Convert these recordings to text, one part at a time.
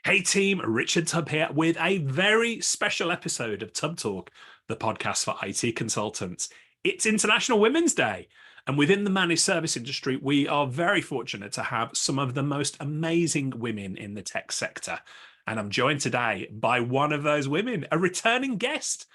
Hey team, Richard Tubb here with a very special episode of Tubb Talk, the podcast for IT consultants. It's International Women's Day, and within the managed service industry, we are very fortunate to have some of the most amazing women in the tech sector. And I'm joined today by one of those women, a returning guest,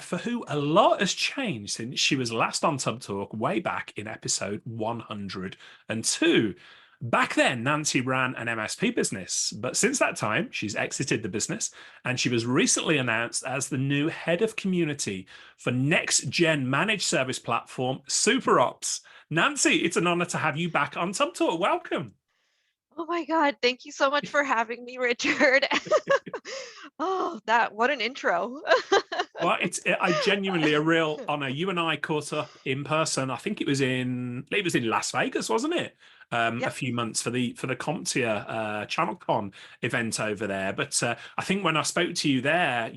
for who a lot has changed since she was last on Tubb Talk way back in episode 102. Back then, Nancy ran an MSP business, but since that time, she's exited the business and she was recently announced as the new head of community for next gen managed service platform SuperOps. Nancy, it's an honor to have you back on Tubb Talk. Welcome. Oh my God, thank you so much for having me, Richard. Oh, what an intro. Well, it's I genuinely a real honor. You and I caught up in person. I think it was in Las Vegas, wasn't it? A Yep. few months for the CompTIA ChannelCon event over there. But I think when I spoke to you there,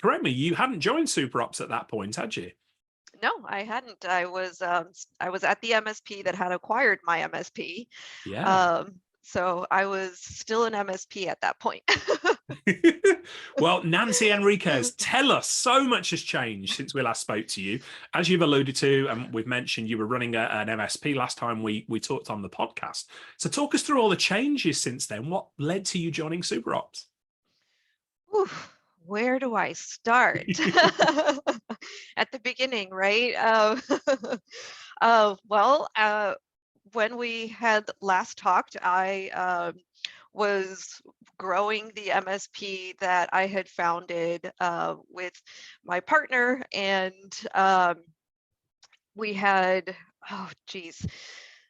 correct me, you hadn't joined SuperOps at that point, had you? No, I hadn't. I was at the MSP that had acquired my MSP. Yeah. So I was still an MSP at that point. Well, Nancy Henriquez, tell us, so much has changed since we last spoke to you. As you've alluded to, and we've mentioned, you were running an MSP last time we talked on the podcast. So talk us through all the changes since then. What led to you joining SuperOps? Whew, where do I start? At the beginning, right? Well, when we had last talked, I was growing the MSP that I had founded with my partner, and we had, oh geez,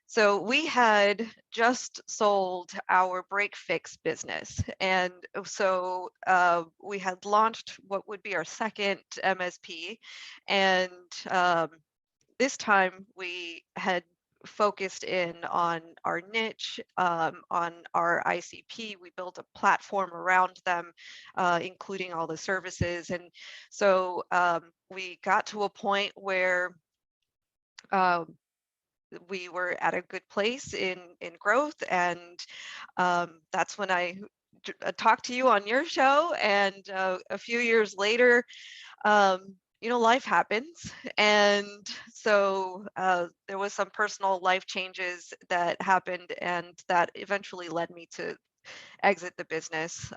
so we had just sold our break fix business, and so we had launched what would be our second MSP, and this time we had focused in on our niche, on our ICP. We built a platform around them, including all the services. And so we got to a point where um, we were at a good place in growth, and that's when I talked to you on your show. And a few years later, life happens. And so there was some personal life changes that happened, and that eventually led me to exit the business.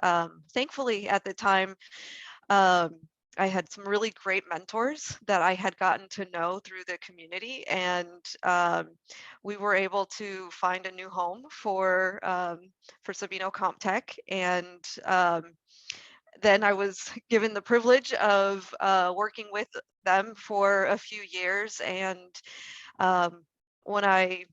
Thankfully, at the time, um, I had some really great mentors that I had gotten to know through the community, and we were able to find a new home for Sabino CompTech, and then I was given the privilege of working with them for a few years. And when I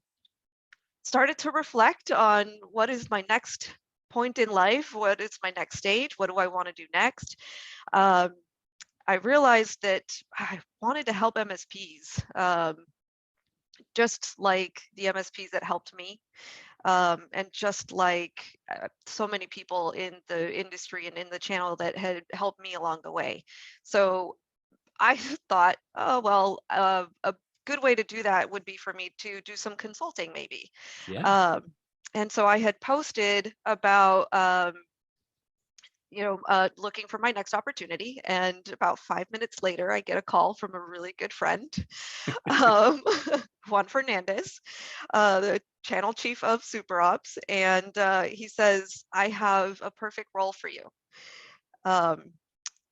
started to reflect on what is my next point in life, what is my next stage, what do I want to do next, um, I realized that I wanted to help MSPs, just like the MSPs that helped me. And just like so many people in the industry and in the channel that had helped me along the way. So I thought, oh, well, a good way to do that would be for me to do some consulting maybe. Yeah. Um, and so I had posted about looking for my next opportunity. And about 5 minutes later, I get a call from a really good friend, um, Juan Fernandez, the channel chief of SuperOps. And he says, I have a perfect role for you. Um,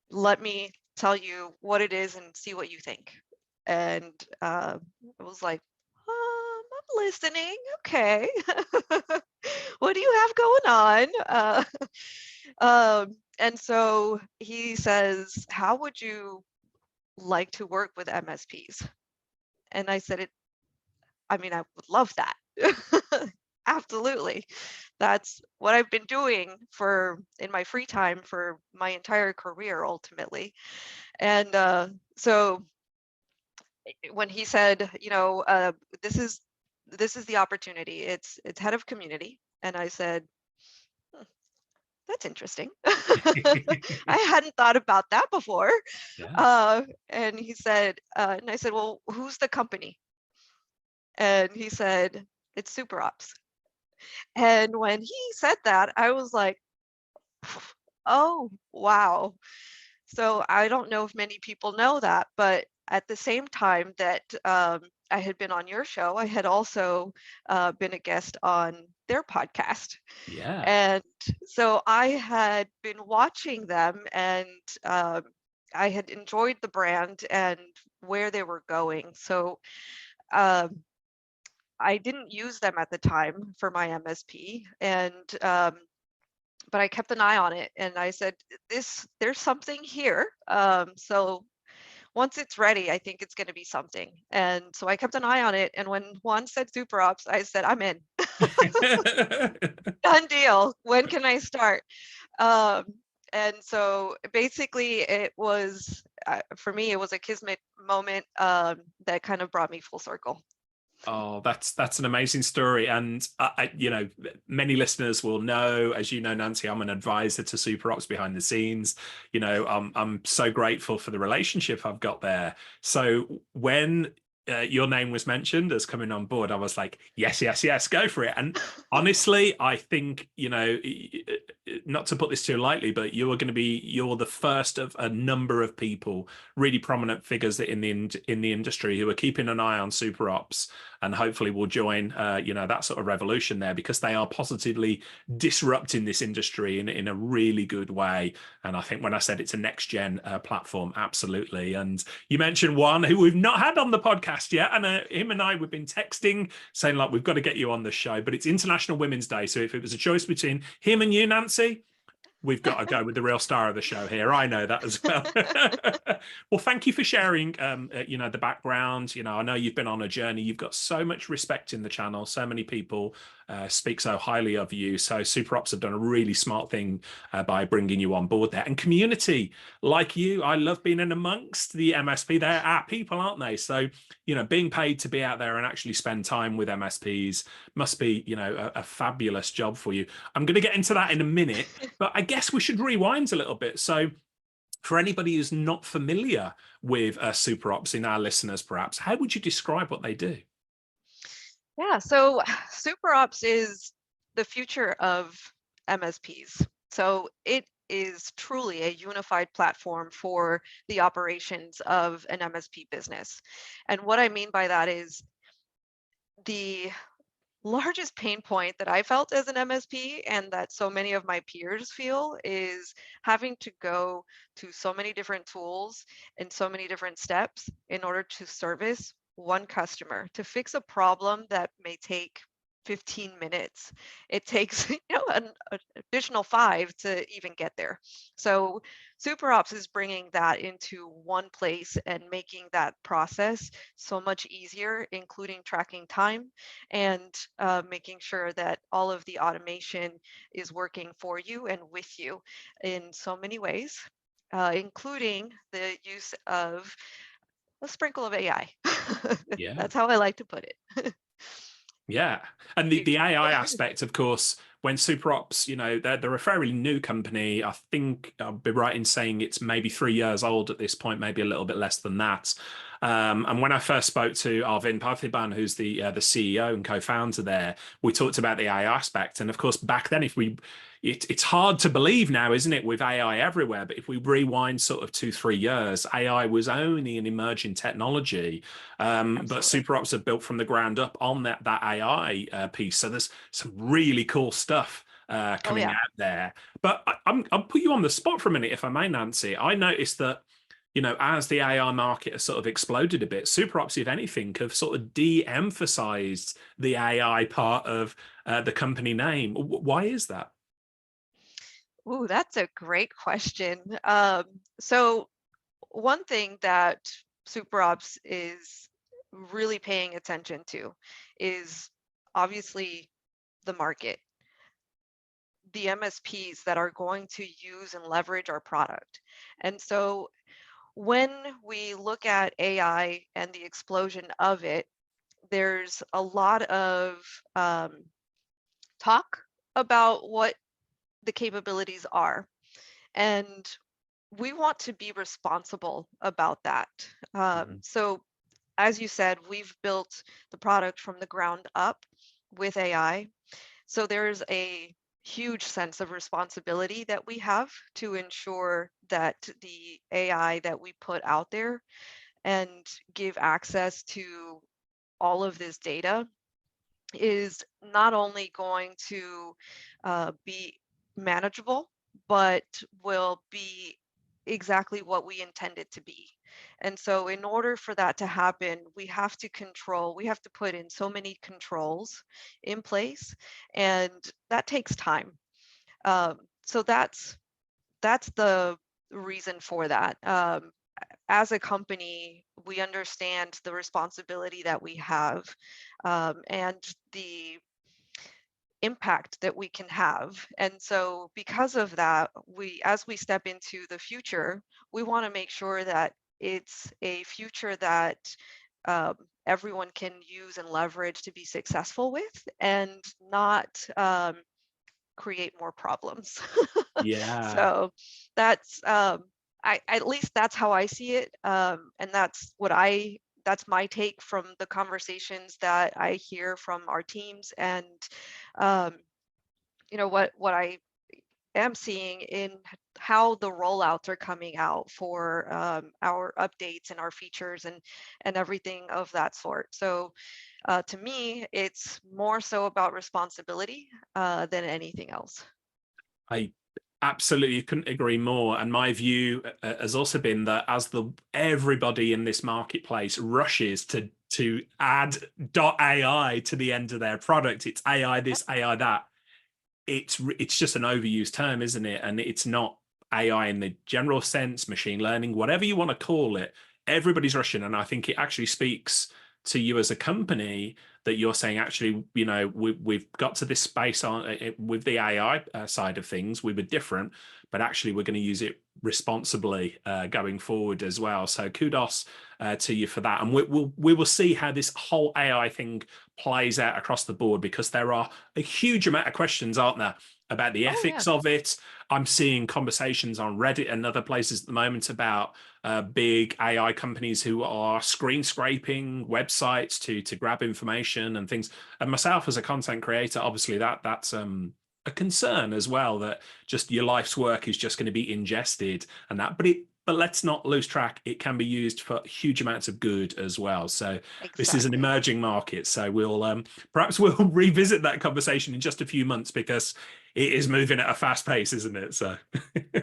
Let me tell you what it is and see what you think. And it was like, I'm listening. Okay. What do you have going on? And so he says, how would you like to work with MSPs? And I said, I would love that. Absolutely. That's what I've been doing in my free time for my entire career, ultimately. And so when he said, this is the opportunity, it's head of community. And I said, that's interesting. I hadn't thought about that before. Yeah. And he said, and I said, well, who's the company? And he said, it's SuperOps. And when he said that, I was like, Oh, wow. So I don't know if many people know that, but at the same time that I had been on your show, I had also been a guest on their podcast. Yeah. And so I had been watching them, and um, I had enjoyed the brand and where they were going. So um, I didn't use them at the time for my MSP, and but I kept an eye on it, and I said, there's something here. So once it's ready, I think it's going to be something. And so I kept an eye on it. And when Juan said SuperOps, I said, I'm in. Done deal. When can I start? Um, and so basically, it was for me, it was a kismet moment that kind of brought me full circle. Oh, that's an amazing story, and many listeners will know, as you know, Nancy, I'm an advisor to SuperOps behind the scenes. I'm so grateful for the relationship I've got there. So when your name was mentioned as coming on board, I was like, yes, yes, yes, go for it. And honestly, I think not to put this too lightly, but you're the first of a number of people, really prominent figures in the industry, who are keeping an eye on SuperOps, and hopefully will join that sort of revolution there, because they are positively disrupting this industry in a really good way. And I think when I said it's a next gen platform, absolutely. And you mentioned one who we've not had on the podcast yet, and him and I, we've been texting saying, like, we've got to get you on the show, but it's International Women's Day, so if it was a choice between him and you, Nancy, we've got to go with the real star of the show here. I know that as well. Well, thank you for sharing, the background. I know you've been on a journey. You've got so much respect in the channel. So many people speak so highly of you. So SuperOps have done a really smart thing by bringing you on board there. And community like you, I love being in amongst the MSP. They're our people, aren't they? So, being paid to be out there and actually spend time with MSPs must be, a fabulous job for you. I'm going to get into that in a minute, but I guess we should rewind a little bit. So for anybody who's not familiar with SuperOps, in our listeners, perhaps, how would you describe what they do? Yeah, so SuperOps is the future of MSPs. So it is truly a unified platform for the operations of an MSP business. And what I mean by that is the largest pain point that I felt as an MSP, and that so many of my peers feel, is having to go to so many different tools and so many different steps in order to service one customer, to fix a problem that may take 15 minutes. It takes an additional 5 to even get there. So SuperOps is bringing that into one place and making that process so much easier, including tracking time and making sure that all of the automation is working for you and with you in so many ways, including the use of a sprinkle of AI. Yeah. That's how I like to put it. Yeah. And the Future. AI aspect, of course, when SuperOps, they're a fairly new company. I think I'll be right in saying it's maybe 3 years old at this point, maybe a little bit less than that. And when I first spoke to Arvind Parthiban, who's the CEO and co-founder there, we talked about the AI aspect. And of course, back then, it's hard to believe now, isn't it, with AI everywhere? But if we rewind sort of 2-3 years, AI was only an emerging technology. But Absolutely. SuperOps are built from the ground up on that AI piece. So there's some really cool stuff Oh, coming yeah. out there. But I'll put you on the spot for a minute, if I may, Nancy. I noticed that, as the AI market has sort of exploded a bit, SuperOps, if anything, have sort of de-emphasized the AI part of the company name. Why is that? Ooh, that's a great question. So one thing that SuperOps is really paying attention to is obviously the market, the MSPs that are going to use and leverage our product. And so when we look at AI and the explosion of it, there's a lot of talk about what the capabilities are. And we want to be responsible about that. Mhm. So, as you said, we've built the product from the ground up with AI. So there's a huge sense of responsibility that we have to ensure that the AI that we put out there and give access to all of this data is not only going to be manageable, but will be exactly what we intend it to be. And so, in order for that to happen, we have to put in so many controls in place, and that takes time. So that's the reason for that. As a company, we understand the responsibility that we have, and the impact that we can have. And so because of that, as we step into the future, we want to make sure that it's a future that um, everyone can use and leverage to be successful with, and not create more problems. Yeah. So that's at least that's how I see it, and that's my take from the conversations that I hear from our teams, and um, what I am seeing in how the rollouts are coming out for our updates and our features and everything of that sort. So to me, it's more so about responsibility than anything else. I absolutely couldn't agree more. And my view has also been that as everybody in this marketplace rushes to add .ai to the end of their product, it's AI Yep. this, AI that. It's just an overused term, isn't it? And it's not AI in the general sense, machine learning, whatever you want to call it. Everybody's rushing, and I think it actually speaks to you as a company that you're saying, actually, we've got to this space with the AI side of things. We were different, but actually we're going to use it responsibly going forward as well. So kudos to you for that, and we will see how this whole AI thing plays out across the board, because there are a huge amount of questions, aren't there, about the Oh yeah. ethics of it. I'm seeing conversations on Reddit and other places at the moment about big AI companies who are screen scraping websites to grab information and things. And myself as a content creator, obviously that's a concern as well, that just your life's work is just going to be ingested and that. But let's not lose track. It can be used for huge amounts of good as well. So this is an Exactly. emerging market. So perhaps we'll revisit that conversation in just a few months, because it is moving at a fast pace, isn't it? So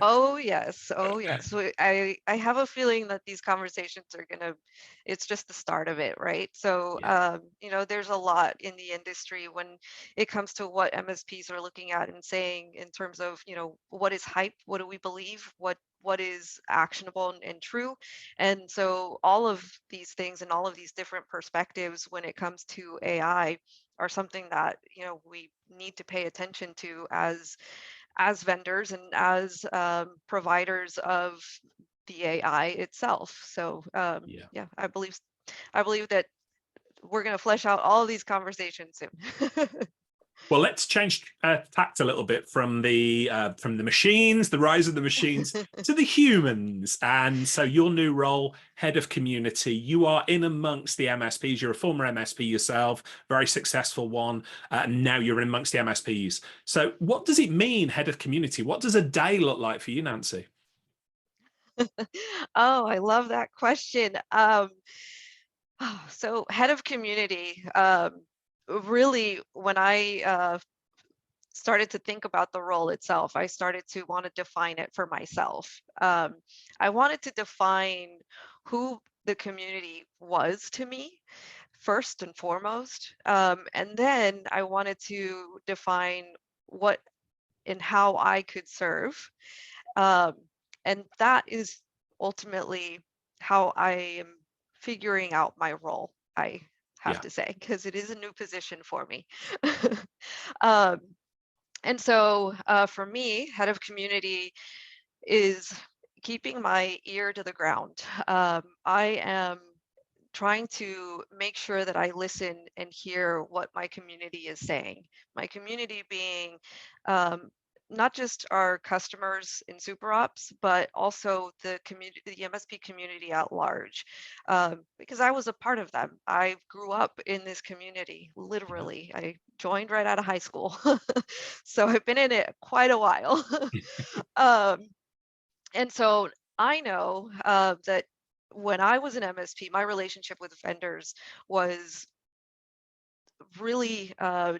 Oh yes, oh yes. I have a feeling that these conversations are it's just the start of it, right? So yeah, there's a lot in the industry when it comes to what MSPs are looking at and saying in terms of, what is hype, what do we believe, what is actionable and true. And so all of these things and all of these different perspectives when it comes to AI are something that, we need to pay attention to as vendors and as providers of the AI itself. So yeah. yeah, I believe that we're going to flesh out all of these conversations soon. Well, let's change tact a little bit from the machines, the rise of the machines, to the humans. And so, your new role, head of community, you are in amongst the MSPs. You're a former MSP yourself, very successful one. And now you're in amongst the MSPs. So, what does it mean, head of community? What does a day look like for you, Nancy? Oh, I love that question. So head of community, really, when I started to think about the role itself, I started to want to define it for myself. I wanted to define who the community was to me, first and foremost. And then I wanted to define what and how I could serve. Um, and that is ultimately how I am figuring out my role, I have Yeah, to say, because it is a new position for me. um, and so for me, head of community is keeping my ear to the ground. I am trying to make sure that I listen and hear what my community is saying. My community being um, not just our customers in SuperOps, but also the community, the MSP community at large, because I was a part of them. I grew up in this community, Yeah. literally. I joined right out of high school, so I've been in it quite a while. um, and so I know that when I was an MSP, my relationship with vendors was really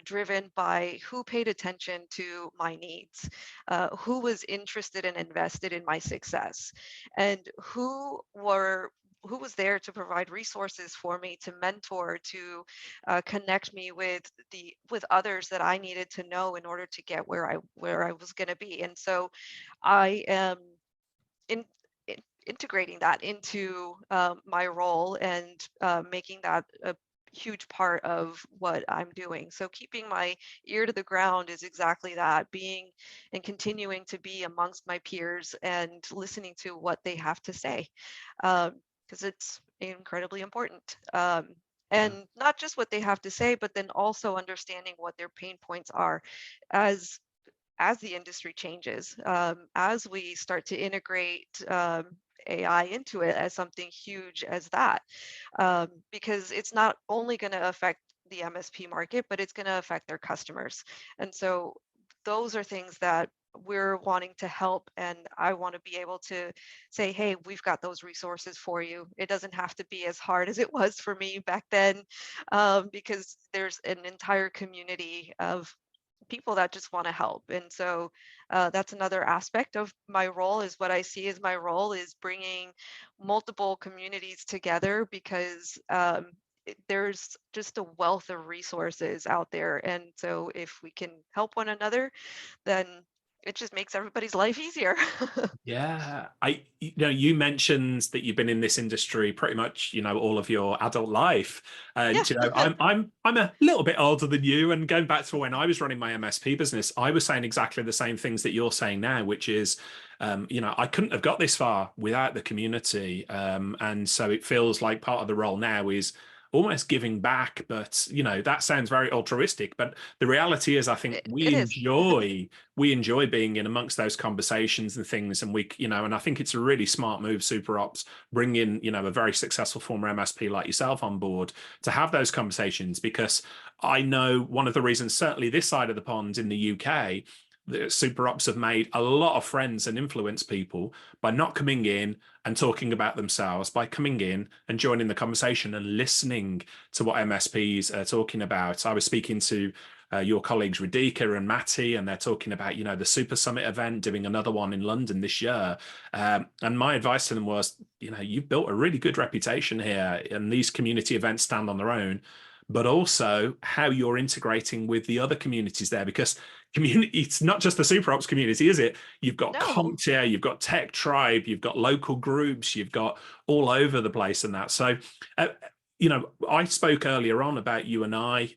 driven by who paid attention to my needs, who was interested and invested in my success, and who was there to provide resources for me, to mentor, to connect me with others that I needed to know in order to get where I was going to be. And so I am in, integrating that into my role and making that a huge part of what I'm doing. So keeping my ear to the ground is exactly that, being and continuing to be amongst my peers and listening to what they have to say, because it's incredibly important. Yeah. And not just what they have to say, but then also understanding what their pain points are as the industry changes, as we start to integrate AI into it as something huge as that, because it's not only going to affect the MSP market, but it's going to affect their customers. And so those are things that we're wanting to help, and I want to be able to say, hey, we've got those resources for you. It doesn't have to be as hard as it was for me back then, because there's an entire community of people that just want to help. And so that's another aspect of my role, is what I see as my role is bringing multiple communities together, because there's just a wealth of resources out there. And so if we can help one another, then it just makes everybody's life easier. Yeah, you mentioned that you've been in this industry pretty much, all of your adult life, and Yeah. I'm a little bit older than you. And going back to when I was running my MSP business, I was saying exactly the same things that you're saying now, which is, I couldn't have got this far without the community, and so it feels like part of the role now is almost giving back. But that sounds very altruistic, but the reality is, I think It is. we enjoy being in amongst those conversations and things, and and I think it's a really smart move, SuperOps, bring in a very successful former MSP like yourself on board to have those conversations, because I know one of the reasons, certainly this side of the pond in the UK, the SuperOps have made a lot of friends and influence people by not coming in and talking about themselves, by coming in and joining the conversation and listening to what MSPs are talking about. I was speaking to your colleagues Radhika and Matty, and they're talking about the Super Summit event, doing another one in London this year. And my advice to them was, you've built a really good reputation here, and these community events stand on their own, but also how you're integrating with the other communities there, because community, it's not just the SuperOps community, is it? You've got No. CompTIA, you've got Tech Tribe, you've got local groups, you've got all over the place and that. So, I spoke earlier on about you and I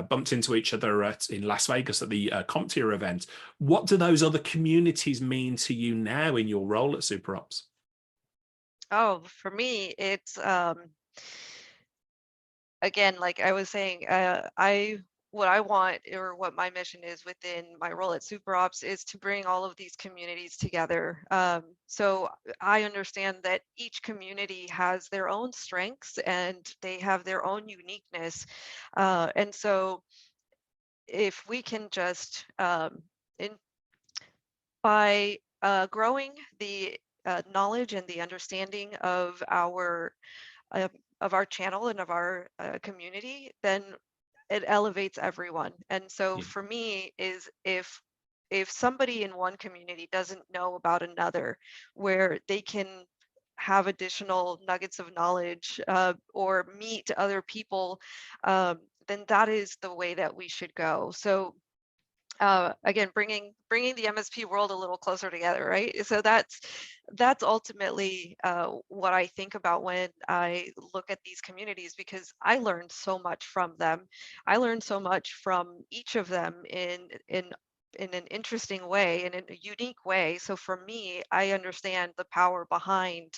bumped into each other in Las Vegas at the CompTIA event. What do those other communities mean to you now in your role at SuperOps? Oh, for me, it's again, like I was saying, I what I want, or what my mission is within my role at SuperOps, is to bring all of these communities together. So I understand that each community has their own strengths and they have their own uniqueness. And so if we can just in by growing the knowledge and the understanding uh, of our channel and of our community, then it elevates everyone. And so Yeah. for me, is if somebody in one community doesn't know about another, where they can have additional nuggets of knowledge, or meet other people, then that is the way that we should go. So again, bringing the MSP world a little closer together, right? So that's ultimately what I think about when I look at these communities, because I learned so much from them. I learned so much from each of them in an interesting way, in a unique way. So for me, I understand the power behind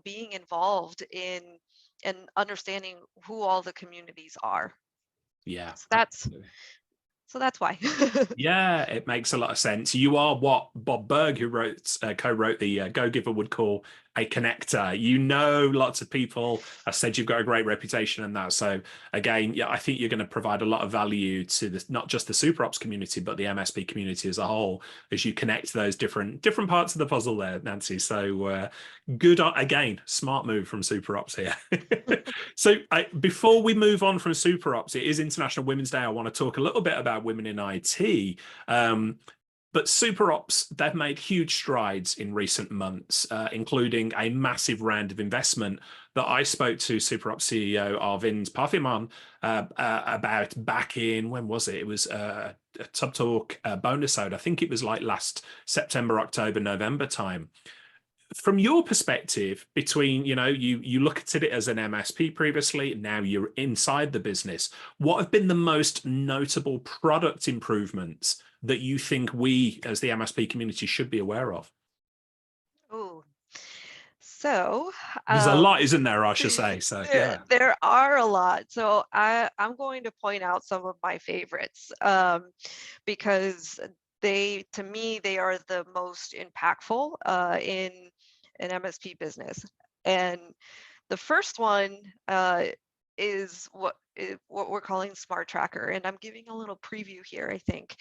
being involved in and understanding who all the communities are. Yeah, So absolutely. So that's why. Yeah, it makes a lot of sense. You are what Bob Berg, who co-wrote the Go Giver, would call a connector. You know, lots of people have said you've got a great reputation in that. So again, yeah, I think you're going to provide a lot of value to the, not just the SuperOps community, but the MSP community as a whole, as you connect those different parts of the puzzle there, Nancy. So good, again, smart move from SuperOps here. So before we move on from SuperOps, it is International Women's Day. I want to talk a little bit about women in IT. But SuperOps, they've made huge strides in recent months, including a massive round of investment that I spoke to SuperOps CEO Arvind Parthiman about back in, when was it? It was a Tubb Talk bonus ode. I think it was like last September, October, November time. From your perspective, between, you looked at it as an MSP previously, now you're inside the business, what have been the most notable product improvements that you think we as the MSP community should be aware of? Ooh. So There's a lot, isn't there, I should say. So yeah. there are a lot. So I'm going to point out some of my favorites, because to me, they are the most impactful in an MSP business. And the first one is what we're calling Smart Tracker, and I'm giving a little preview here, I think.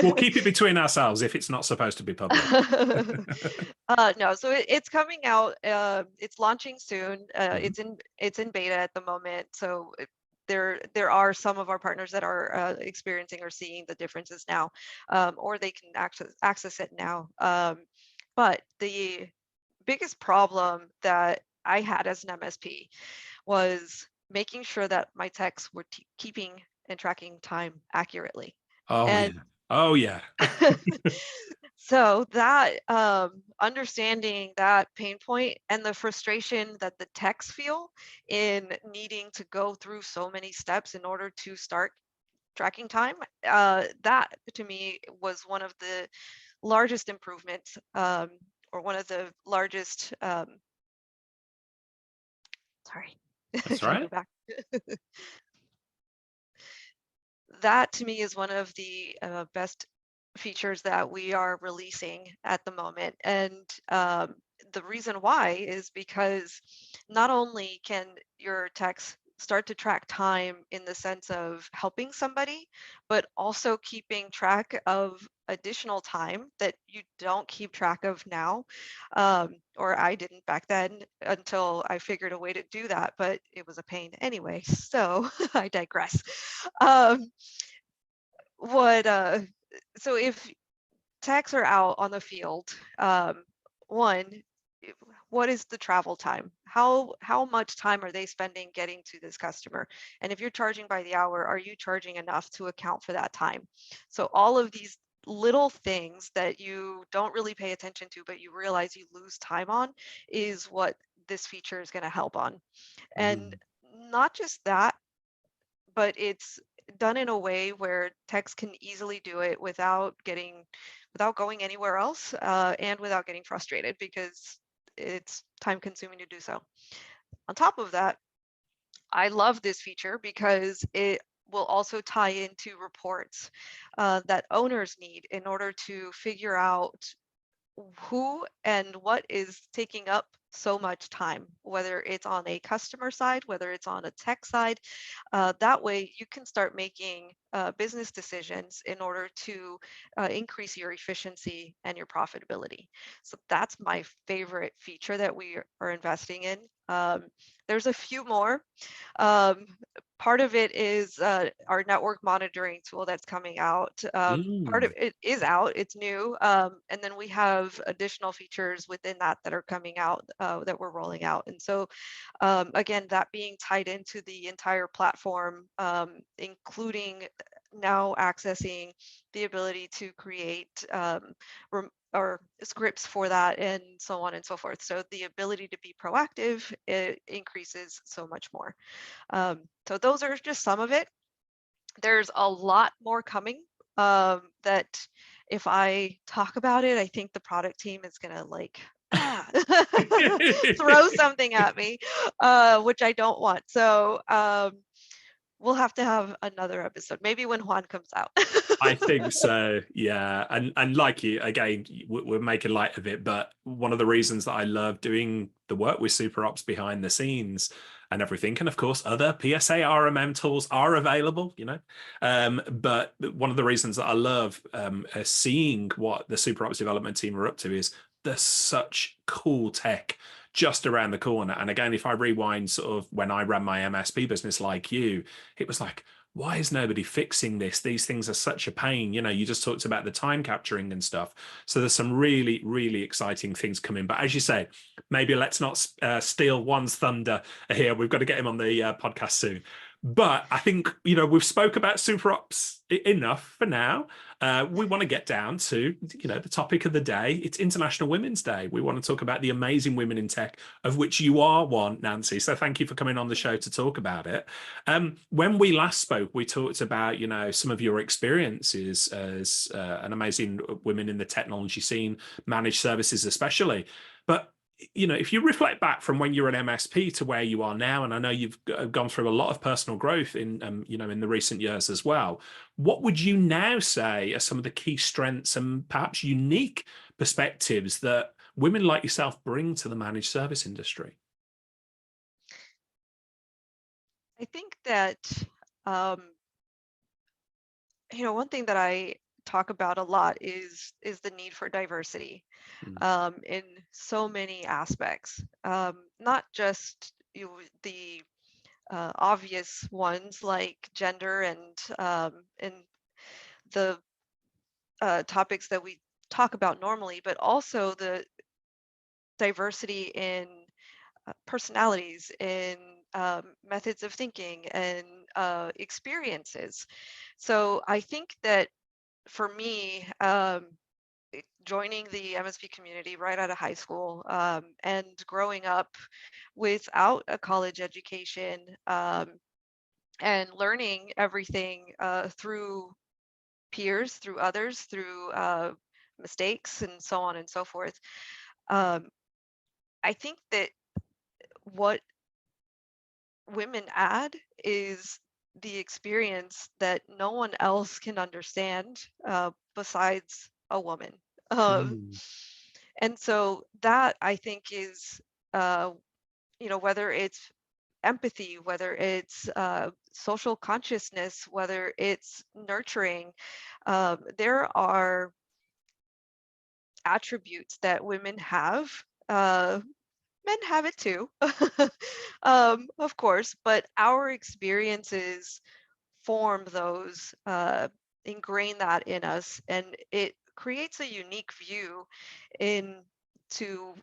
We'll keep it between ourselves if it's not supposed to be public. No, so it's coming out. It's launching soon. It's in beta at the moment. So there are some of our partners that are experiencing or seeing the differences now, or they can access it now. But the biggest problem that I had as an MSP was making sure that my techs were keeping and tracking time accurately. Oh And yeah. Oh yeah. so that understanding that pain point and the frustration that the techs feel in needing to go through so many steps in order to start tracking time, that to me was one of the largest improvements, or one of the largest, sorry, That's trying to go right. back. That to me is one of the best features that we are releasing at the moment. And the reason why is because not only can your techs start to track time in the sense of helping somebody, but also keeping track of additional time that you don't keep track of now. Or I didn't back then until I figured a way to do that, but it was a pain anyway. So I digress. Um, what so if techs are out on the field, one, what is the travel time? How much time are they spending getting to this customer? And if you're charging by the hour, are you charging enough to account for that time? So all of these little things that you don't really pay attention to, but you realize you lose time on, is what this feature is going to help on. And not just that, but it's done in a way where techs can easily do it without going anywhere else, and without getting frustrated, because it's time consuming to do so. On top of that, I love this feature because it will also tie into reports that owners need in order to figure out who and what is taking up so much time, whether it's on a customer side, whether it's on a tech side. That way you can start making business decisions in order to increase your efficiency and your profitability. So that's my favorite feature that we are investing in. There's a few more. Um, Part of it is our network monitoring tool that's coming out. Part of it is out, it's new. And then we have additional features within that that are coming out, that we're rolling out. And so again, that being tied into the entire platform, including now accessing the ability to create or scripts for that, and so on and so forth. So the ability to be proactive, it increases so much more. So those are just some of it. There's a lot more coming, that if I talk about it, I think the product team is gonna like throw something at me, which I don't want. So we'll have to have another episode, maybe when Juan comes out. I think so, yeah. And like you, again, we're making light of it, but one of the reasons that I love doing the work with SuperOps behind the scenes and everything, and of course, other PSA RMM tools are available, but one of the reasons that I love seeing what the SuperOps development team are up to is there's such cool tech just around the corner. And again, if I rewind sort of when I ran my MSP business like you, it was like, why is nobody fixing this? These things are such a pain. You just talked about the time capturing and stuff. So there's some really, really exciting things coming. But as you say, maybe let's not steal Juan's thunder here. We've got to get him on the podcast soon. But I think, we've spoke about SuperOps enough for now. We want to get down to, the topic of the day. It's International Women's Day. We want to talk about the amazing women in tech, of which you are one, Nancy. So thank you for coming on the show to talk about it. When we last spoke, we talked about, some of your experiences as an amazing women in the technology scene, managed services especially. But if you reflect back from when you're an MSP to where you are now, and I know you've gone through a lot of personal growth in, in the recent years as well, what would you now say are some of the key strengths and perhaps unique perspectives that women like yourself bring to the managed service industry? I think that, um, one thing that I talk about a lot is the need for diversity, Mm. in so many aspects, not just the obvious ones like gender and the topics that we talk about normally, but also the diversity in personalities, in methods of thinking, and experiences. So I think that for me, joining the MSP community right out of high school, and growing up without a college education, and learning everything through peers, through others, through mistakes, and so on and so forth. Um, I think that what women add is the experience that no one else can understand besides a woman. Um, Mm. and so that I think is, uh, whether it's empathy, whether it's social consciousness, whether it's nurturing, there are attributes that women have. Men have it too, of course, but our experiences form those, ingrain that in us, and it creates a unique view into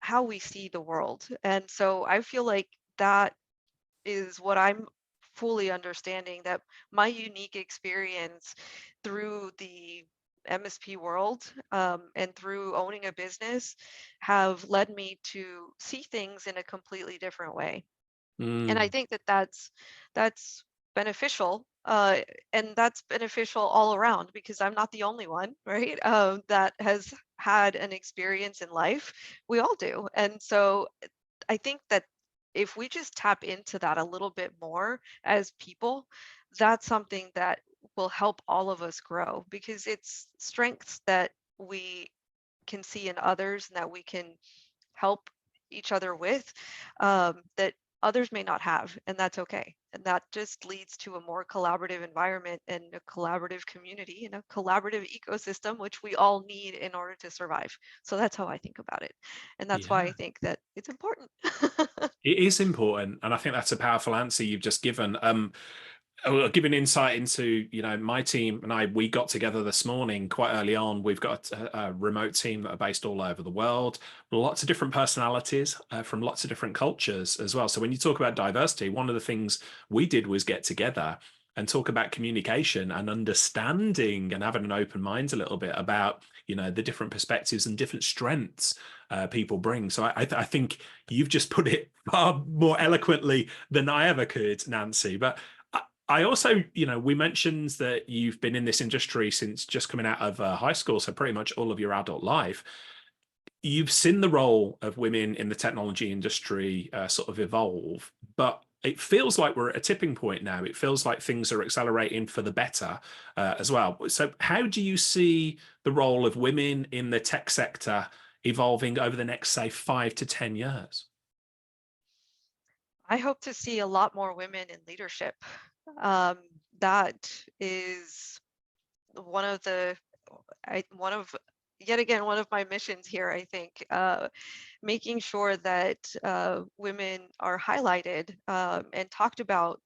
how we see the world. And so I feel like that is what I'm fully understanding, that my unique experience through the MSP world, and through owning a business have led me to see things in a completely different way. And I Mm. think that that's beneficial, and that's beneficial all around because I'm not the only one, right? That has had an experience in life. We all do. And so I think that if we just tap into that a little bit more as people, that's something that will help all of us grow because it's strengths that we can see in others and that we can help each other with, that others may not have, and that's okay. And that just leads to a more collaborative environment and a collaborative community and a collaborative ecosystem, which we all need in order to survive. So that's how I think about it. And that's why I Yeah. think that it's important. It is important, and I think that's a powerful answer you've just given. I'll give an insight into, my team and I, we got together this morning quite early on. We've got a remote team that are based all over the world, lots of different personalities from lots of different cultures as well. So when you talk about diversity, one of the things we did was get together and talk about communication and understanding and having an open mind a little bit about, the different perspectives and different strengths people bring. So I think you've just put it far more eloquently than I ever could, Nancy. But I also, we mentioned that you've been in this industry since just coming out of high school, so pretty much all of your adult life. You've seen the role of women in the technology industry sort of evolve, but it feels like we're at a tipping point now. It feels like things are accelerating for the better as well. So how do you see the role of women in the tech sector evolving over the next, say, 5 to 10 years? I hope to see a lot more women in leadership. Um, that is one of the one of yet again one of my missions here. I think making sure that women are highlighted and talked about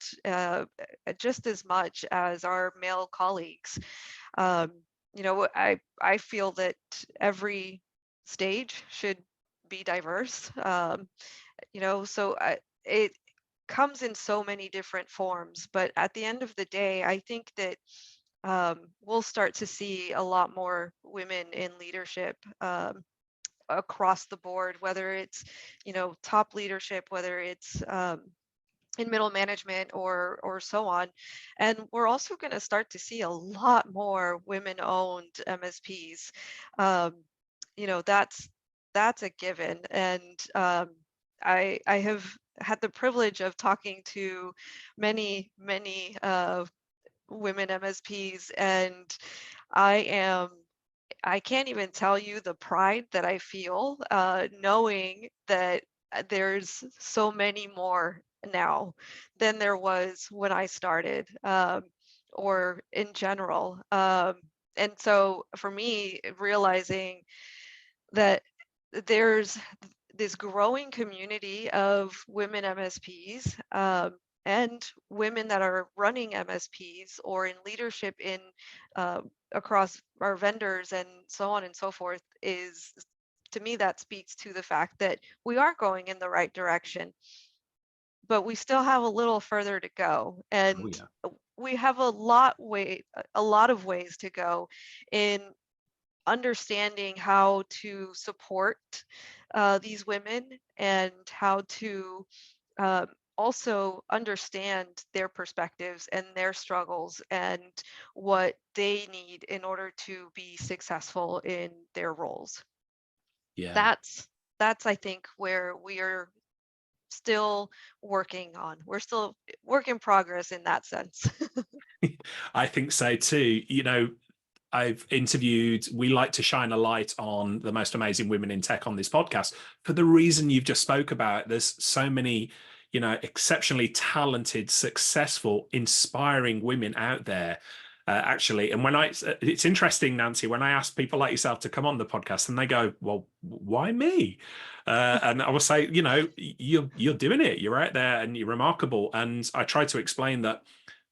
just as much as our male colleagues. Um, I feel that every stage should be diverse. It comes in so many different forms, but at the end of the day, I think that we'll start to see a lot more women in leadership across the board, whether it's, top leadership, whether it's in middle management or so on. And we're also going to start to see a lot more women-owned MSPs. Um, that's a given. And I have had the privilege of talking to many women MSPs, and I am I can't even tell you the pride that I feel knowing that there's so many more now than there was when I started, or in general. And so for me, realizing that there's this growing community of women MSPs, and women that are running MSPs or in leadership in uh, across our vendors and so on and so forth, is, to me, that speaks to the fact that we are going in the right direction, but we still have a little further to go. Oh And yeah. we have a lot of ways to go in understanding how to support these women, and how to uh, also understand their perspectives and their struggles and what they need in order to be successful in their roles. Yeah. That's I think where we are still working on. We're still work in progress in that sense. I think so too. I've interviewed, we like to shine a light on the most amazing women in tech on this podcast for the reason you've just spoke about. There's so many, exceptionally talented, successful, inspiring women out there. Actually, and it's interesting, Nancy, when I ask people like yourself to come on the podcast, and they go, "Well, why me?" And I will say, you're doing it. You're out there, and you're remarkable. And I try to explain that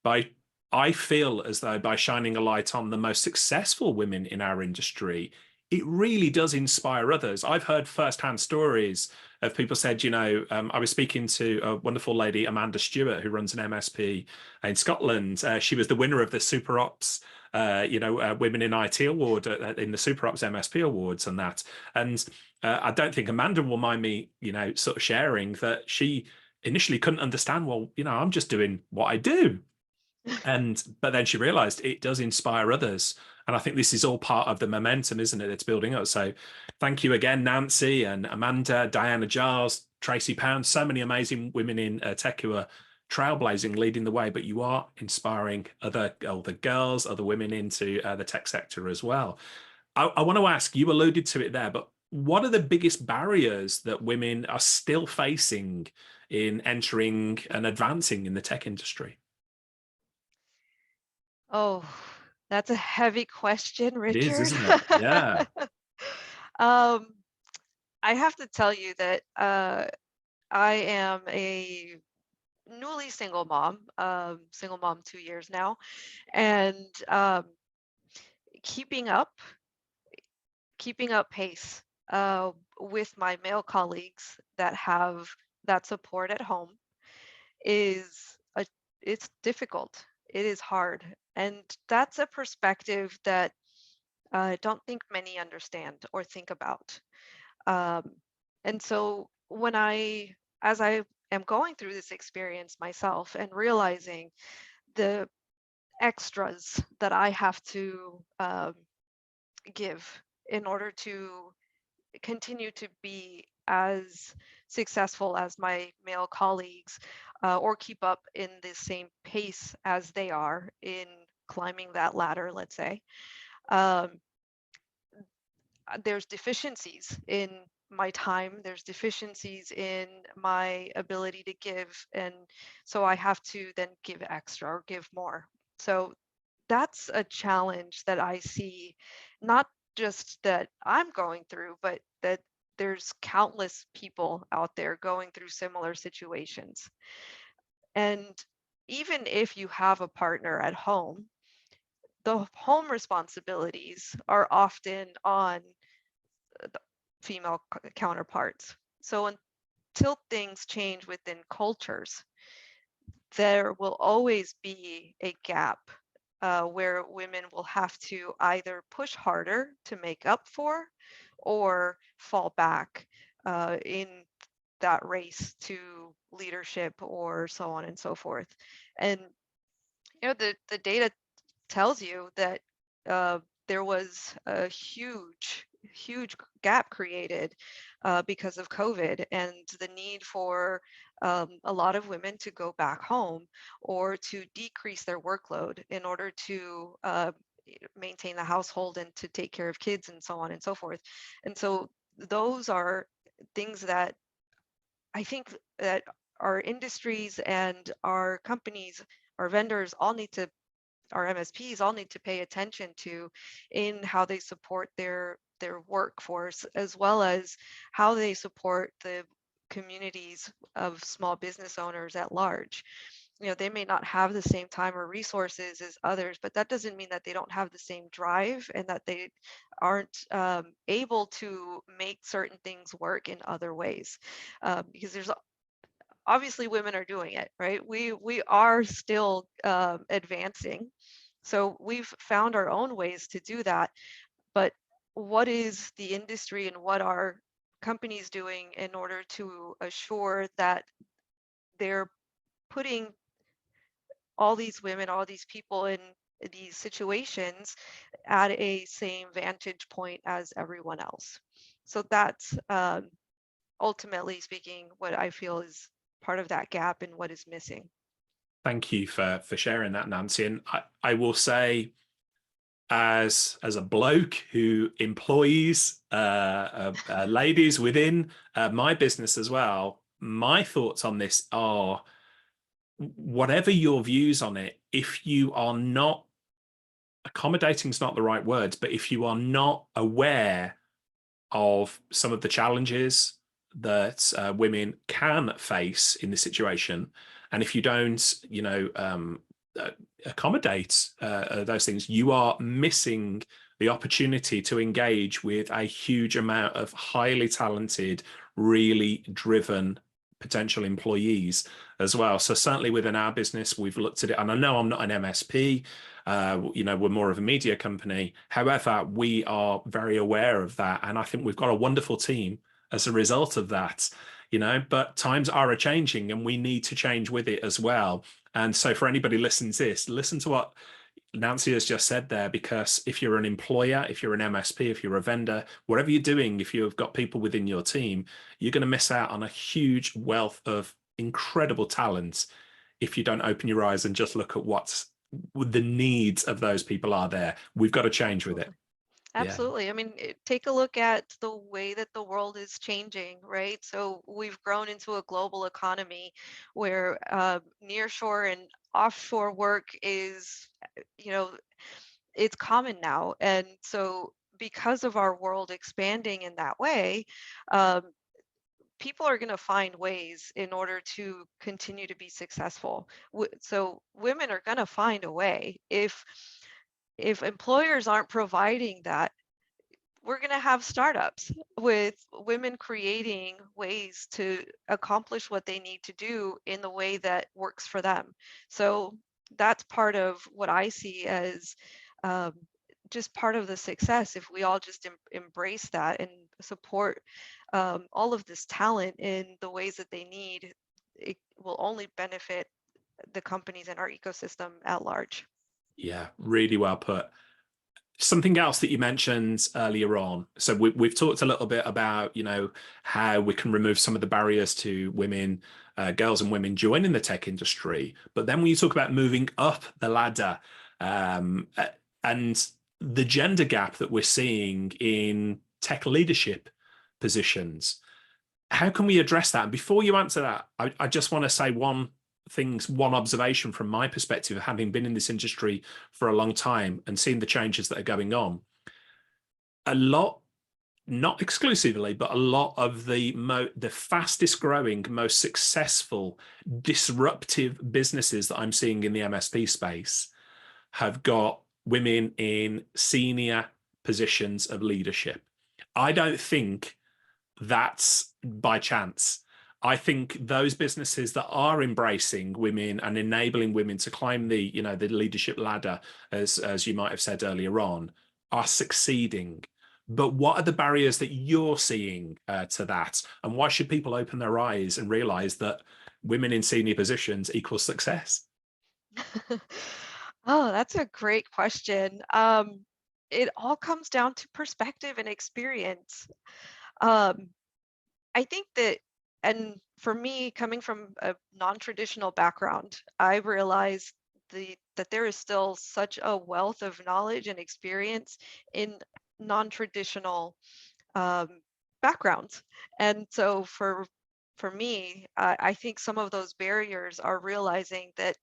by I feel as though by shining a light on the most successful women in our industry, it really does inspire others. I've heard firsthand stories of people said, I was speaking to a wonderful lady, Amanda Stewart, who runs an MSP in Scotland. She was the winner of the SuperOps, Women in IT Award in the SuperOps MSP Awards and that. And I don't think Amanda will mind me, sort of sharing that she initially couldn't understand, well, I'm just doing what I do. But then she realized it does inspire others. And I think this is all part of the momentum, isn't it? It's building up. So thank you again, Nancy and Amanda, Diana Giles, Tracy Pound, so many amazing women in tech who are trailblazing, leading the way, but you are inspiring other girls, other women into the tech sector as well. I want to ask, you alluded to it there, but what are the biggest barriers that women are still facing in entering and advancing in the tech industry? Oh, that's a heavy question, It is, Richard. isn't it? Yeah. um, I have to tell you that I am a newly single mom 2 years now, and keeping up, keeping up pace with my male colleagues that have that support at home is it's difficult. It is hard, and that's a perspective that I don't think many understand or think about. Um, and so as I am going through this experience myself and realizing the extras that I have to give in order to continue to be as successful as my male colleagues, or keep up in the same pace as they are in climbing that ladder, let's say. Um, there's deficiencies in my time, there's deficiencies in my ability to give, and so I have to then give extra or give more. So that's a challenge that I see, not just that I'm going through, but that there's countless people out there going through similar situations. And even if you have a partner at home, the home responsibilities are often on the female counterparts. So until things change within cultures, there will always be a gap where women will have to either push harder to make up for or fall back in that race to leadership or so on and so forth. And the data tells you that uh, there was a huge gap created because of COVID and the need for a lot of women to go back home or to decrease their workload in order to maintain the household and to take care of kids and so on and so forth. And so those are things that I think that our industries and our companies, our vendors all need to, our MSPs all need to pay attention to in how they support their workforce, as well as how they support the communities of small business owners at large. They may not have the same time or resources as others, but that doesn't mean that they don't have the same drive and that they aren't able to make certain things work in other ways. Because there's obviously women are doing it, right? We are still advancing, so we've found our own ways to do that. But what is the industry and what are companies doing in order to assure that they're putting all these women, all these people in these situations at a same vantage point as everyone else? So that's ultimately speaking what I feel is part of that gap and what is missing. Thank you for sharing that, Nancy. And I will say, as a bloke who employs ladies within my business as well, my thoughts on this are, whatever your views on it, if you are not, accommodating is not the right words, but if you are not aware of some of the challenges that women can face in this situation, and if you don't, uh, accommodate those things, you are missing the opportunity to engage with a huge amount of highly talented, really driven potential employees as well. So certainly within our business, we've looked at it, and I know I'm not an MSP. We're more of a media company. However, we are very aware of that, and I think we've got a wonderful team as a result of that. But times are a changing, and we need to change with it as well. And so for anybody listening to this, listen to what Nancy has just said there, because if you're an employer, if you're an MSP, if you're a vendor, whatever you're doing, if you've got people within your team, you're going to miss out on a huge wealth of incredible talent if you don't open your eyes and just look at what the needs of those people are there. We've got to change with it. Yeah. Absolutely. I mean, take a look at the way that the world is changing, right? So we've grown into a global economy where nearshore and offshore work is, you know, it's common now. And so because of our world expanding in that way, um, people are going to find ways in order to continue to be successful. So women are going to find a way. If employers aren't providing that, we're going to have startups with women creating ways to accomplish what they need to do in the way that works for them. So that's part of what I see as um, just part of the success. If we all just embrace that and support all of this talent in the ways that they need, it will only benefit the companies in our ecosystem at large. Yeah, really well put. Something else that you mentioned earlier on. So we've talked a little bit about, how we can remove some of the barriers to women, girls and women joining the tech industry. But then when you talk about moving up the ladder, and the gender gap that we're seeing in tech leadership positions, how can we address that? And before you answer that, I just want to say one observation from my perspective, having been in this industry for a long time and seeing the changes that are going on. A lot, not exclusively, but a lot of the fastest growing, most successful, disruptive businesses that I'm seeing in the MSP space have got women in senior positions of leadership. I don't think that's by chance. I think those businesses that are embracing women and enabling women to climb the leadership ladder, as you might have said earlier on, are succeeding. But what are the barriers that you're seeing to that? And why should people open their eyes and realize that women in senior positions equals success? Oh, that's a great question. It all comes down to perspective and experience. Um, I think that, and for me, coming from a non-traditional background, I realized that there is still such a wealth of knowledge and experience in non-traditional um, backgrounds. And so for me, I think some of those barriers are realizing that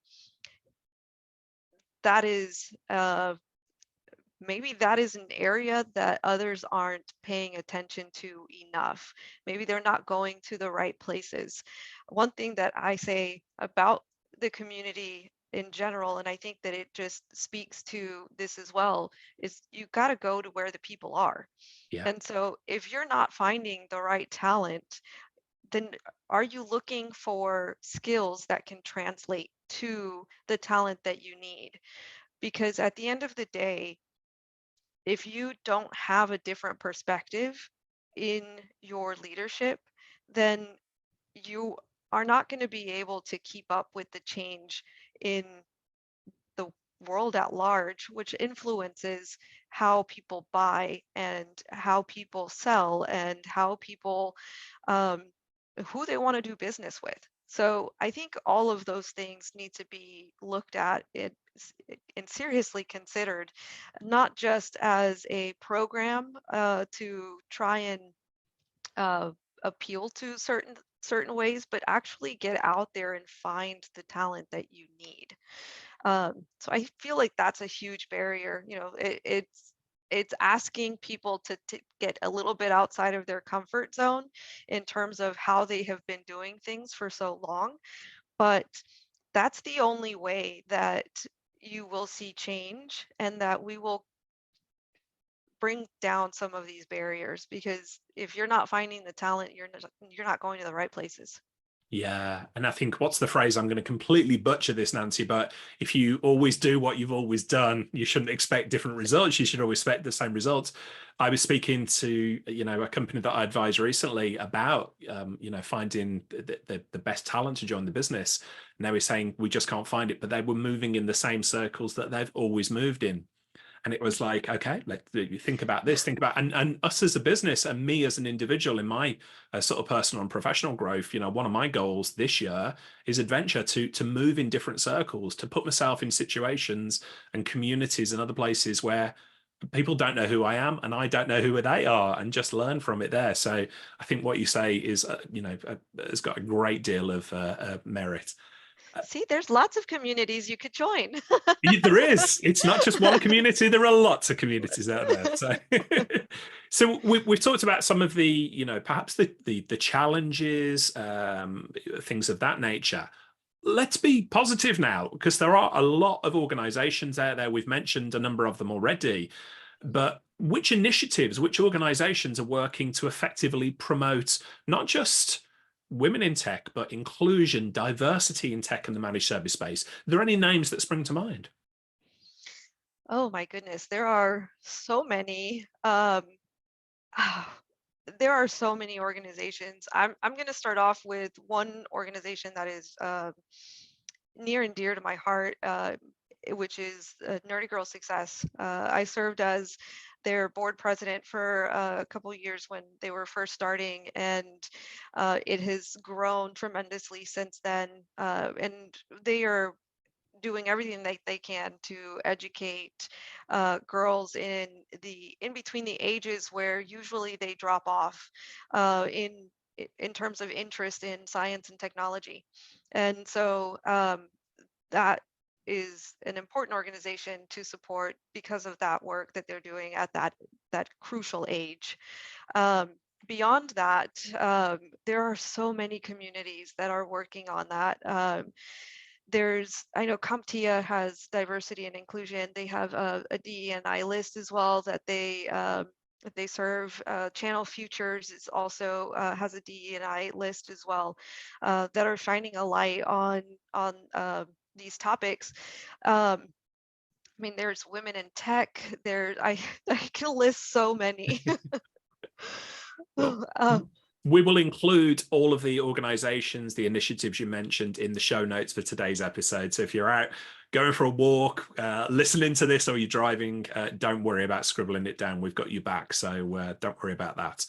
that is maybe that is an area that others aren't paying attention to enough. Maybe they're not going to the right places. One thing that I say about the community in general, and I think that it just speaks to this as well, is you got to go to where the people are. Yeah. And so if you're not finding the right talent, then are you looking for skills that can translate to the talent that you need? Because at the end of the day, if you don't have a different perspective in your leadership, then you are not going to be able to keep up with the change in the world at large, which influences how people buy and how people sell and how people, um, who they want to do business with. So I think all of those things need to be looked at and seriously considered, not just as a program to try and uh, appeal to certain ways, but actually get out there and find the talent that you need. So I feel like that's a huge barrier. It's asking people to get a little bit outside of their comfort zone in terms of how they have been doing things for so long. But that's the only way that you will see change and that we will bring down some of these barriers, because if you're not finding the talent, you're not going to the right places. Yeah. And I think what's the phrase? I'm going to completely butcher this, Nancy, but if you always do what you've always done, you shouldn't expect different results. You should always expect the same results. I was speaking to, a company that I advised recently about, finding the best talent to join the business. And they were saying, we just can't find it, but they were moving in the same circles that they've always moved in. And it was like, okay, let's think about this, think about, and us as a business and me as an individual in my sort of personal and professional growth. One of my goals this year is adventure, to move in different circles, to put myself in situations and communities and other places where people don't know who I am and I don't know who they are, and just learn from it there. So I think what you say is, has got a great deal of merit. See, there's lots of communities you could join. There is. It's not just one community. There are lots of communities out there. So, so we've talked about some of the, perhaps the challenges, things of that nature. Let's be positive now, because there are a lot of organizations out there. We've mentioned a number of them already, but which initiatives, which organizations are working to effectively promote not just women in tech, but inclusion, diversity in tech and the managed service space? Are there any names that spring to mind? Oh my goodness, there are so many. There are so many organizations. I'm going to start off with one organization that is near and dear to my heart. which is Nerdy Girl Success. I served as their board president for a couple years when they were first starting, and it has grown tremendously since then. And they are doing everything they can to educate girls in between the ages where usually they drop off in terms of interest in science and technology. And so that is an important organization to support because of that work that they're doing at that crucial age. Um, Beyond that, there are so many communities that are working on that. I know CompTIA has diversity and inclusion. They have a DE&I list as well that they serve. Channel Futures is also has a DE&I list as well that are shining a light on these topics. Um, I mean, there's women in tech. I can list so many. Well, uh, we will include all of the organizations, the initiatives you mentioned in the show notes for today's episode. So if you're out going for a walk, listening to this, or you're driving, don't worry about scribbling it down. We've got you back. So don't worry about that.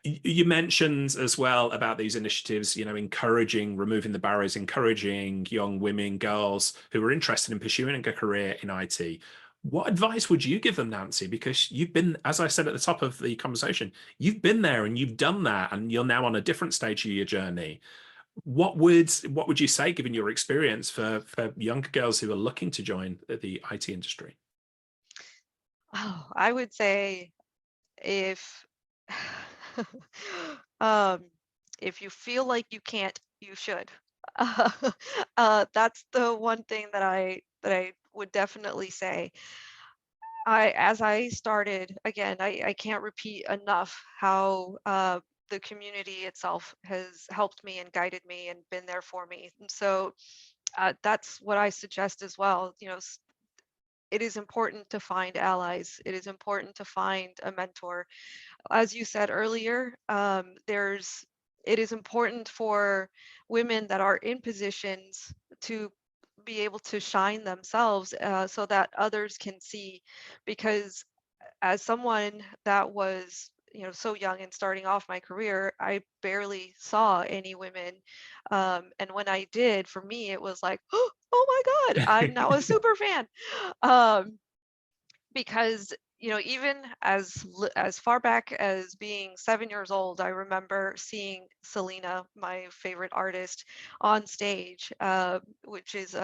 You mentioned as well about these initiatives, encouraging, removing the barriers, encouraging young women, girls who are interested in pursuing a career in IT. What advice would you give them, Nancy? Because you've been, as I said at the top of the conversation, you've been there and you've done that, and you're now on a different stage of your journey. What would you say, given your experience, for younger girls who are looking to join the IT industry? oh, I would say if um, if you feel like you can't, you should. Uh, that's the one thing that I would definitely say. As I started again, I can't repeat enough how the community itself has helped me and guided me and been there for me. And so that's what I suggest as well. It is important to find allies. It is important to find a mentor. As you said earlier, it is important for women that are in positions to be able to shine themselves so that others can see. Because as someone that was so young and starting off my career, I barely saw any women, and when I did, for me it was like, oh my God, I'm now a super fan. um, because even as far back as being 7 years old, I remember seeing Selena, my favorite artist, on stage, which is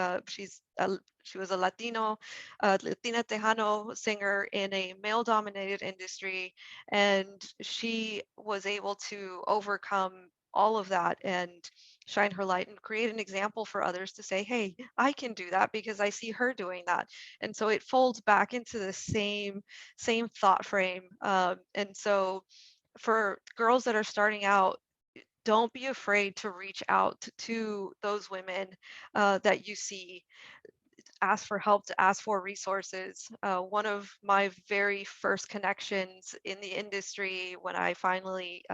she was a Latina Tejano singer in a male-dominated industry, and she was able to overcome all of that and shine her light and create an example for others to say, hey, I can do that because I see her doing that. And so it folds back into the same thought frame. And so for girls that are starting out, don't be afraid to reach out to those women that you see. Ask for help, to ask for resources. One of my very first connections in the industry, when I finally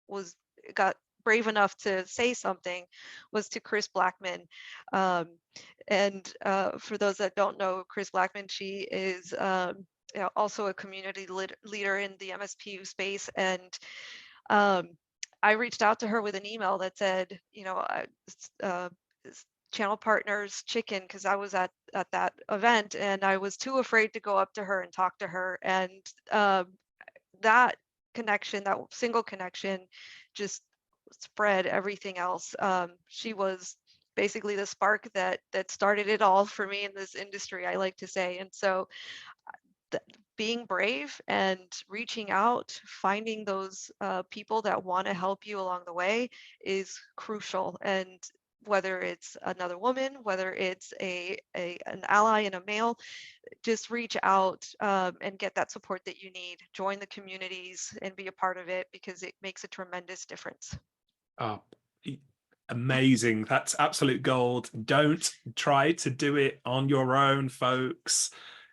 was got brave enough to say something, was to Chris Blackman. Um, and for those that don't know Chris Blackman, she is also a community leader in the MSP space. And um, I reached out to her with an email that said, uh, channel partners chicken, because I was at that event and I was too afraid to go up to her and talk to her. And that connection, that single connection, just spread everything else. She was basically the spark that started it all for me in this industry, I like to say. And so being brave and reaching out, finding those people that want to help you along the way is crucial. And whether it's another woman, whether it's an ally and a male, just reach out and get that support that you need. Join the communities and be a part of it, because it makes a tremendous difference. Oh, amazing. That's absolute gold. Don't try to do it on your own, folks.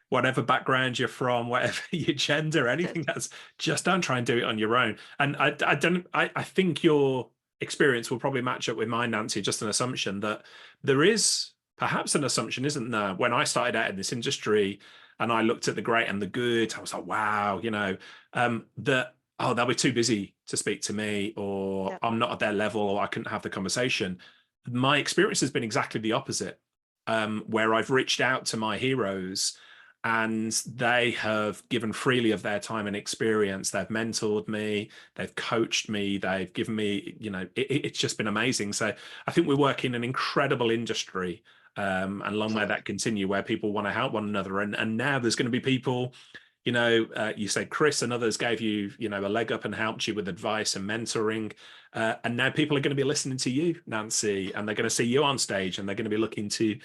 Whatever background you're from, whatever your gender, anything, that's just don't try and do it on your own. And I think your experience will probably match up with mine, Nancy. Just an assumption that there is perhaps an assumption, isn't there? When I started out in this industry and I looked at the great and the good, I was like, wow, that, oh, they'll be too busy to speak to me, or Yep. I'm not at their level, or I couldn't have the conversation. My experience has been exactly the opposite, where I've reached out to my heroes and they have given freely of their time and experience. They've mentored me, they've coached me, they've given me, it's just been amazing. So I think we work in an incredible industry, and long may that continue, where people want to help one another. And now there's going to be people, you said Chris and others gave you, a leg up and helped you with advice and mentoring. And now people are going to be listening to you, Nancy, and they're going to see you on stage, and they're going to be looking to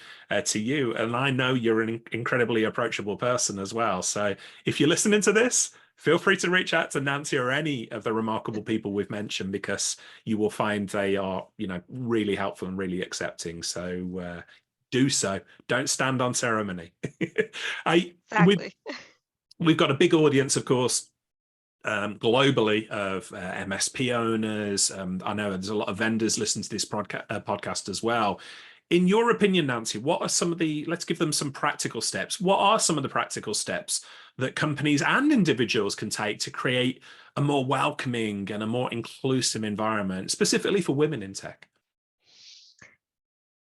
you. And I know you're an incredibly approachable person as well. So if you're listening to this, feel free to reach out to Nancy or any of the remarkable people we've mentioned, because you will find they are, really helpful and really accepting. So do so. Don't stand on ceremony. Exactly. We've got a big audience, of course, globally, of MSP owners. I know there's a lot of vendors listen to this podcast as well. In your opinion, Nancy, what are some of let's give them some practical steps. What are some of the practical steps that companies and individuals can take to create a more welcoming and a more inclusive environment, specifically for women in tech?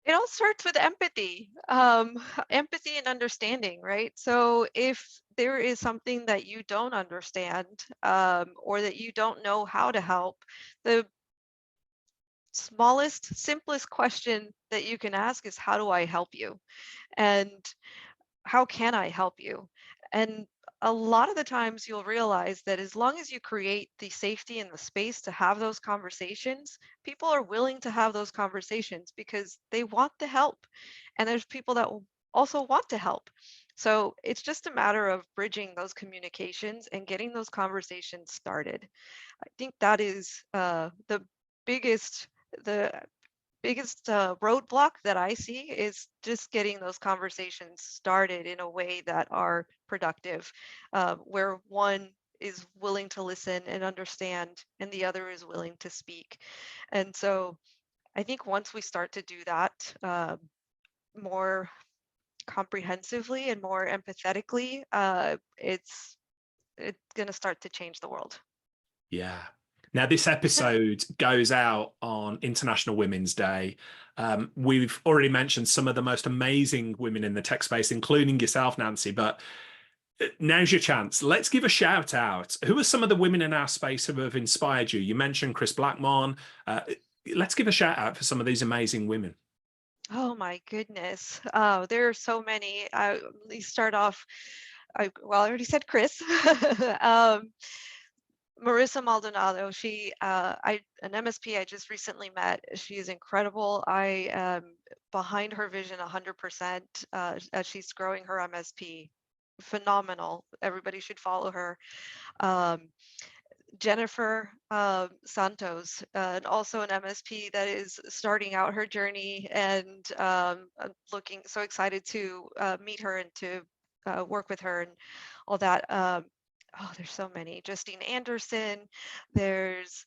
It all starts with empathy, empathy and understanding, right? So if there is something that you don't understand, or that you don't know how to help, the smallest, simplest question that you can ask is, how do I help you? And how can I help you? And a lot of the times you'll realize that as long as you create the safety and the space to have those conversations, people are willing to have those conversations because they want the help. And there's people that also want to help. So it's just a matter of bridging those communications and getting those conversations started. I think that is biggest, the biggest roadblock that I see is just getting those conversations started in a way that are productive, where one is willing to listen and understand, and the other is willing to speak. And so I think once we start to do that more comprehensively and more empathetically, it's going to start to change the world. Yeah. Now, this episode goes out on International Women's Day. We've already mentioned some of the most amazing women in the tech space, including yourself, Nancy, but now's your chance. Let's give a shout out. Who are some of the women in our space who have inspired you? You mentioned Chris Blackmon. Let's give a shout out for some of these amazing women. Oh my goodness. There are so many. Let me start off. I already said Chris. Marissa Maldonado, an MSP I just recently met. She is incredible. I am behind her vision 100% as she's growing her MSP. Phenomenal. Everybody should follow her. Jennifer Santos, and also an MSP that is starting out her journey, and I'm looking so excited to meet her and to work with her and all that. Oh, there's so many. Justine Anderson, there's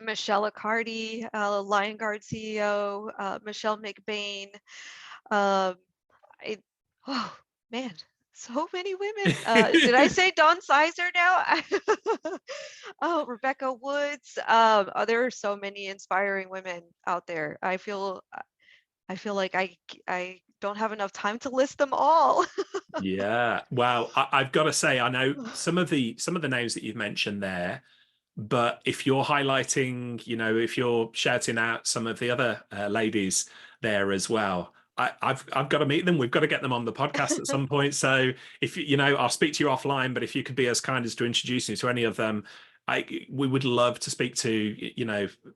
Michelle Accardi, Lion Guard CEO, Michelle McBain. Um, oh man, so many women. Did I say Dawn Sizer now? Oh, Rebecca Woods. There are so many inspiring women out there. I feel like I don't have enough time to list them all. Yeah. Well, I've got to say, I know some of the names that you've mentioned there, but if you're highlighting, if you're shouting out some of the other ladies there as well, I've got to meet them. We've got to get them on the podcast at some point. So if I'll speak to you offline, but if you could be as kind as to introduce me to any of them, we would love to speak to,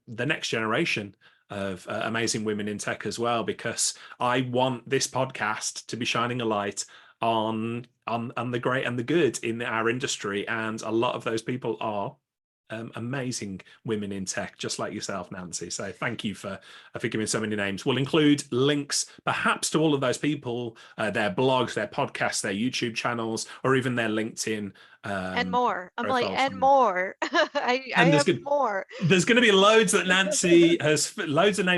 the next generation of amazing women in tech as well, because I want this podcast to be shining a light on the great and the good in our industry, and a lot of those people are amazing women in tech, just like yourself, Nancy. So thank you for giving so many names. We'll include links perhaps to all of those people, their blogs, their podcasts, their YouTube channels, or even their LinkedIn and more. I'm like, profiles. and more. I And have more. there's going to be loads of names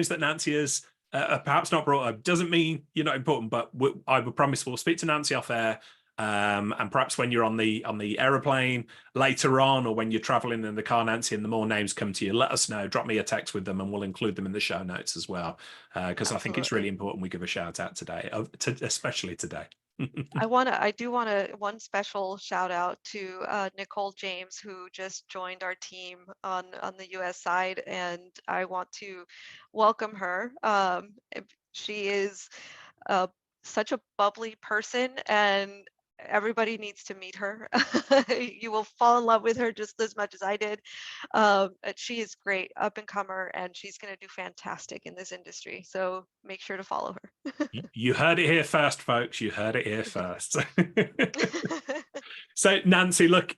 that Nancy has perhaps not brought up doesn't mean you're not important, but I would promise we'll speak to Nancy off air. And perhaps when you're on the aeroplane later on, or when you're traveling in the car, Nancy, and the more names come to you, let us know. Drop me a text with them, and we'll include them in the show notes as well. Because I think it's really Absolutely. important we give a shout out today, especially today. I do want to one special shout out to Nicole James, who just joined our team on the US side, and I want to welcome her. She is uh, such a bubbly person, and everybody needs to meet her. You will fall in love with her just as much as I did. She is great, up and comer, and she's going to do fantastic in this industry. So make sure to follow her. You heard it here first, folks. You heard it here first. So, Nancy, look,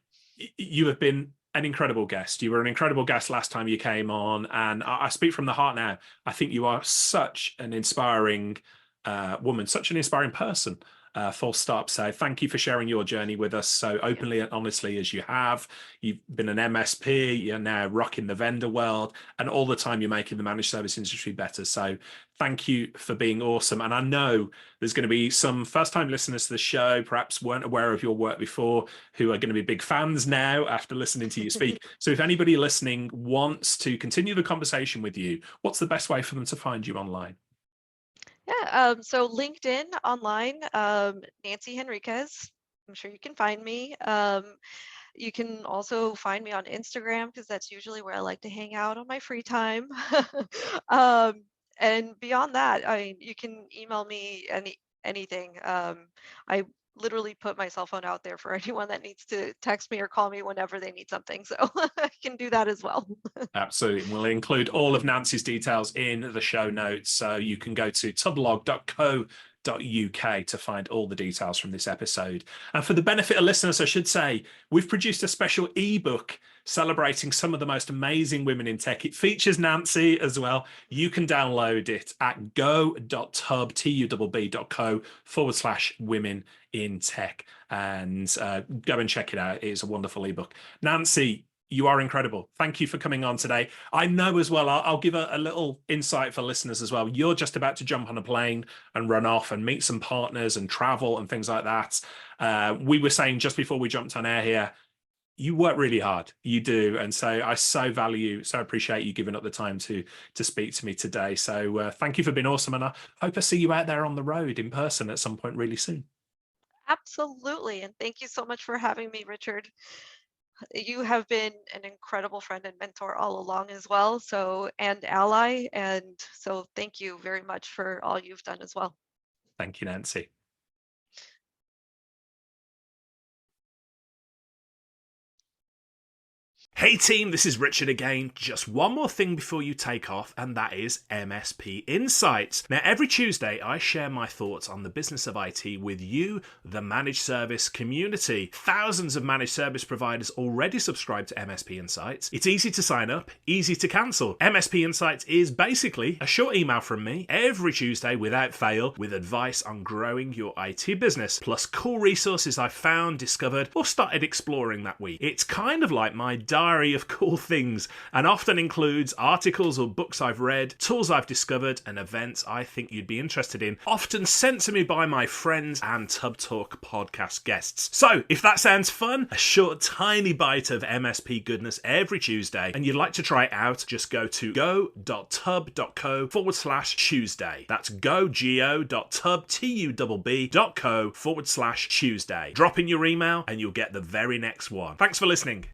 you have been an incredible guest. You were an incredible guest last time you came on, and I speak from the heart now. I think you are such an inspiring woman, such an inspiring person. Full stop. So thank you for sharing your journey with us so openly and honestly as you have. You've been an MSP, you're now rocking the vendor world, and all the time you're making the managed service industry better. So thank you for being awesome. And I know there's going to be some first-time listeners to the show, perhaps weren't aware of your work before, who are going to be big fans now after listening to you speak. So if anybody listening wants to continue the conversation with you, what's the best way for them to find you online? Yeah, so LinkedIn online, Nancy Henriquez. I'm sure you can find me. You can also find me on Instagram because that's usually where I like to hang out on my free time. um, and beyond that, you can email me anything. I literally put my cell phone out there for anyone that needs to text me or call me whenever they need something. So I can do that as well. Absolutely. We'll include all of Nancy's details in the show notes. So you can go to tubblog.co.uk to find all the details from this episode. And for the benefit of listeners, I should say, we've produced a special ebook celebrating some of the most amazing women in tech. It features Nancy as well. You can download it at go.tubb.co/women in tech and go and check it out. It is a wonderful ebook. Nancy, you are incredible. Thank you for coming on today. I know as well, I'll give a little insight for listeners as well. You're just about to jump on a plane and run off and meet some partners and travel and things like that. We were saying just before we jumped on air here, you work really hard. You do. And so I so appreciate you giving up the time to speak to me today. So thank you for being awesome. And I hope I see you out there on the road in person at some point really soon. Absolutely. And thank you so much for having me, Richard. You have been an incredible friend and mentor all along as well, so and ally, and so thank you very much for all you've done as well. Thank you, Nancy. Hey team, this is Richard again. Just one more thing before you take off, and that is MSP Insights. Now, every Tuesday, I share my thoughts on the business of IT with you, the managed service community. Thousands of managed service providers already subscribe to MSP Insights. It's easy to sign up, easy to cancel. MSP Insights is basically a short email from me every Tuesday without fail with advice on growing your IT business, plus cool resources I've found, discovered, or started exploring that week. It's kind of like my diary of cool things and often includes articles or books I've read, tools I've discovered, and events I think you'd be interested in, often sent to me by my friends and Tubb Talk podcast guests. So if that sounds fun, a short tiny bite of MSP goodness every Tuesday, and you'd like to try it out, just go to go.tubb.co/Tuesday. That's go.tubb.co/Tuesday. Drop in your email and you'll get the very next one. Thanks for listening.